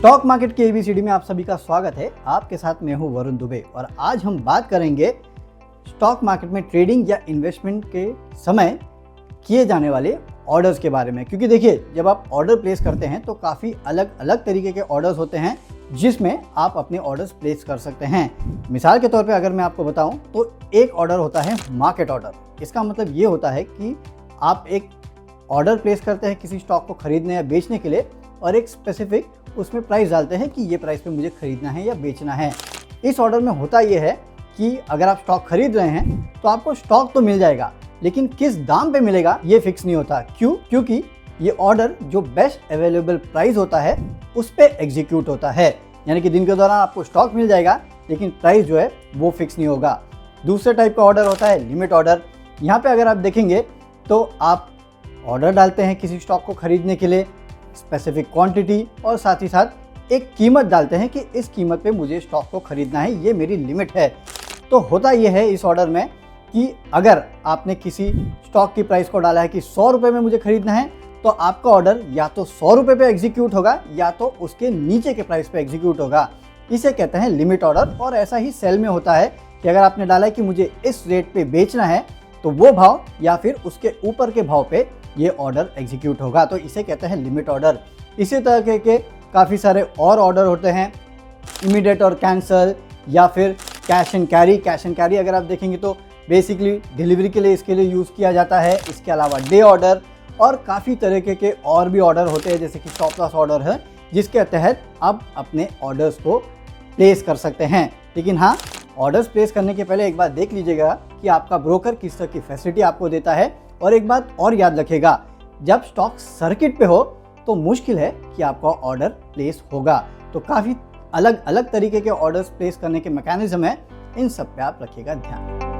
Stock market के ABCD में आप सभी का स्वागत है। आपके साथ मैं हूं वरुण दुबे और आज हम बात करेंगे स्टॉक मार्केट में ट्रेडिंग या इन्वेस्टमेंट के समय किए जाने वाले ऑर्डर्स के बारे में। क्योंकि देखिए, जब आप ऑर्डर प्लेस करते हैं तो काफ़ी अलग अलग तरीके के ऑर्डर्स होते हैं जिसमें आप अपने ऑर्डर्स प्लेस कर सकते हैं। मिसाल के तौर पे अगर मैं आपको बताऊं तो एक ऑर्डर होता है मार्केट ऑर्डर। इसका मतलब ये होता है कि आप एक ऑर्डर प्लेस करते हैं किसी स्टॉक को खरीदने या बेचने के लिए और एक स्पेसिफिक उसमें प्राइस डालते हैं कि ये प्राइस पे मुझे खरीदना है या बेचना है। इस ऑर्डर में होता ये है कि अगर आप स्टॉक खरीद रहे हैं तो आपको स्टॉक तो मिल जाएगा, लेकिन किस दाम पे मिलेगा ये फिक्स नहीं होता। क्योंकि ये ऑर्डर जो बेस्ट अवेलेबल प्राइस होता है उस पर एग्जीक्यूट होता है। यानी कि दिन के दौरान आपको स्टॉक मिल जाएगा लेकिन प्राइस जो है वो फिक्स नहीं होगा। दूसरे टाइप का ऑर्डर होता है लिमिट ऑर्डर। यहाँ पे अगर आप देखेंगे तो आप ऑर्डर डालते हैं किसी स्टॉक को खरीदने के लिए, स्पेसिफिक क्वांटिटी, और साथ ही साथ एक कीमत डालते हैं कि इस कीमत पे मुझे स्टॉक को खरीदना है, ये मेरी लिमिट है। तो होता ये है इस ऑर्डर में कि अगर आपने किसी स्टॉक की प्राइस को डाला है कि 100 रुपये में मुझे खरीदना है तो आपका ऑर्डर या तो 100 रुपये पे एग्जीक्यूट होगा या तो उसके नीचे के प्राइस पे एग्जीक्यूट होगा। इसे कहते हैं लिमिट ऑर्डर। और ऐसा ही सेल में होता है कि अगर आपने डाला है कि मुझे इस रेट पे बेचना है तो वो भाव या फिर उसके ऊपर के भाव पे ये ऑर्डर एग्जीक्यूट होगा, तो इसे कहते हैं लिमिट ऑर्डर। इसी तरह के काफ़ी सारे और ऑर्डर होते हैं, इमीडिएट और कैंसल, या फिर cash and carry. Cash and carry अगर आप देखेंगे तो बेसिकली डिलीवरी के लिए इसके लिए यूज़ किया जाता है। इसके अलावा डे ऑर्डर और काफ़ी तरीके के और भी ऑर्डर होते हैं, जैसे कि स्टॉप लॉस ऑर्डर है जिसके तहत आप अपने ऑर्डर्स को प्लेस कर सकते हैं। लेकिन हाँ, ऑर्डर्स प्लेस करने के पहले एक बात देख लीजिएगा कि आपका ब्रोकर किस तरह की फैसिलिटी आपको देता है। और एक बात और याद रखिएगा, जब स्टॉक सर्किट पे हो तो मुश्किल है कि आपका ऑर्डर प्लेस होगा। तो काफ़ी अलग अलग तरीके के ऑर्डर्स प्लेस करने के मैकेनिज्म है, इन सब पे आप रखिएगा ध्यान।